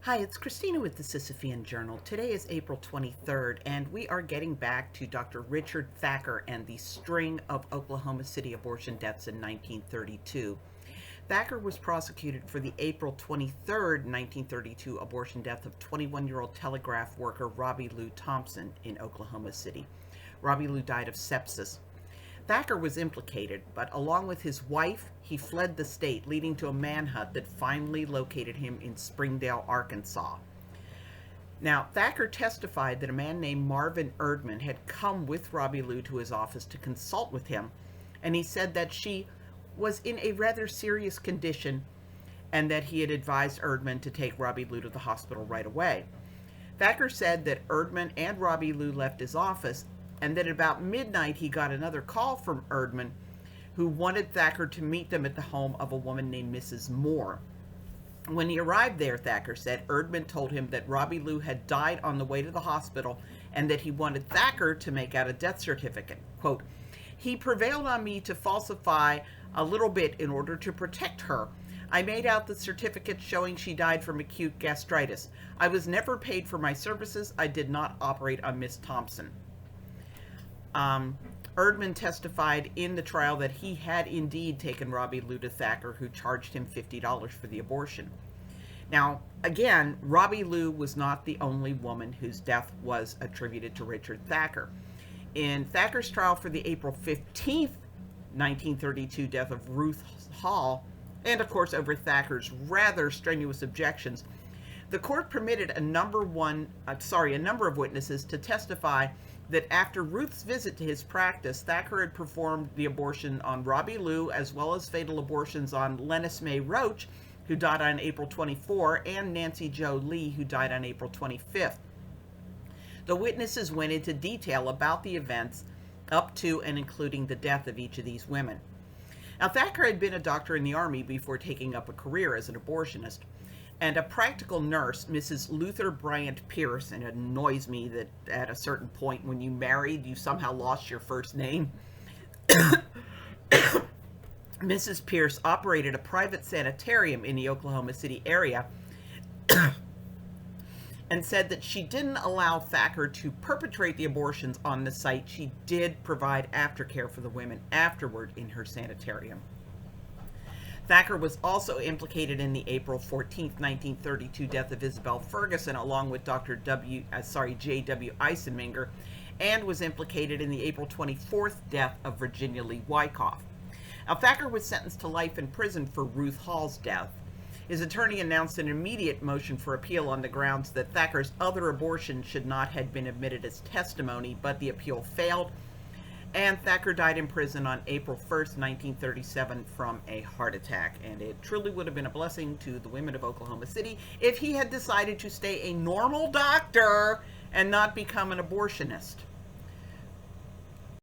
Hi, it's Christina with the Sisyphean Journal. Today is April 23rd, and we are getting back to Dr. Richard Thacker and the string of Oklahoma City abortion deaths in 1932. Thacker was prosecuted for the April 23rd, 1932 abortion death of 21-year-old telegraph worker Robbie Lou Thompson in Oklahoma City. Robbie Lou died of sepsis. Thacker was implicated, but along with his wife, he fled the state, leading to a manhunt that finally located him in Springdale, Arkansas. Now, Thacker testified that a man named Marvin Erdman had come with Robbie Lou to his office to consult with him, and he said that she was in a rather serious condition and that he had advised Erdman to take Robbie Lou to the hospital right away. Thacker said that Erdman and Robbie Lou left his office, and that at about midnight he got another call from Erdman, who wanted Thacker to meet them at the home of a woman named Mrs. Moore. When he arrived there, Thacker said, Erdman told him that Robbie Lou had died on the way to the hospital and that he wanted Thacker to make out a death certificate. Quote, "He prevailed on me to falsify a little bit in order to protect her. I made out the certificate showing she died from acute gastritis. I was never paid for my services. I did not operate on Miss Thompson." Erdman testified in the trial that he had indeed taken Robbie Lou to Thacker, who charged him $50 for the abortion. Now, again, Robbie Lou was not the only woman whose death was attributed to Richard Thacker. In Thacker's trial for the April 15th, 1932 death of Ruth Hall, and of course over Thacker's rather strenuous objections, the court permitted a number of witnesses to testify that after Ruth's visit to his practice, Thacker had performed the abortion on Robbie Lou, as well as fatal abortions on Lennis Mae Roach, who died on April 24, and Nancy Jo Lee, who died on April 25th. The witnesses went into detail about the events up to and including the death of each of these women. Now, Thacker had been a doctor in the Army before taking up a career as an abortionist. And a practical nurse, Mrs. Luther Bryant Pierce, and it annoys me that at a certain point when you married, you somehow lost your first name. Mrs. Pierce operated a private sanitarium in the Oklahoma City area and said that she didn't allow Thacker to perpetrate the abortions on the site. She did provide aftercare for the women afterward in her sanitarium. Thacker was also implicated in the April 14th, 1932 death of Isabel Ferguson, along with Dr. J.W. Eisenmenger, and was implicated in the April 24th death of Virginia Lee Wyckoff. Now, Thacker was sentenced to life in prison for Ruth Hall's death. His attorney announced an immediate motion for appeal on the grounds that Thacker's other abortions should not have been admitted as testimony, but the appeal failed, and Thacker died in prison on April 1st, 1937 from a heart attack. And it truly would have been a blessing to the women of Oklahoma City if he had decided to stay a normal doctor and not become an abortionist.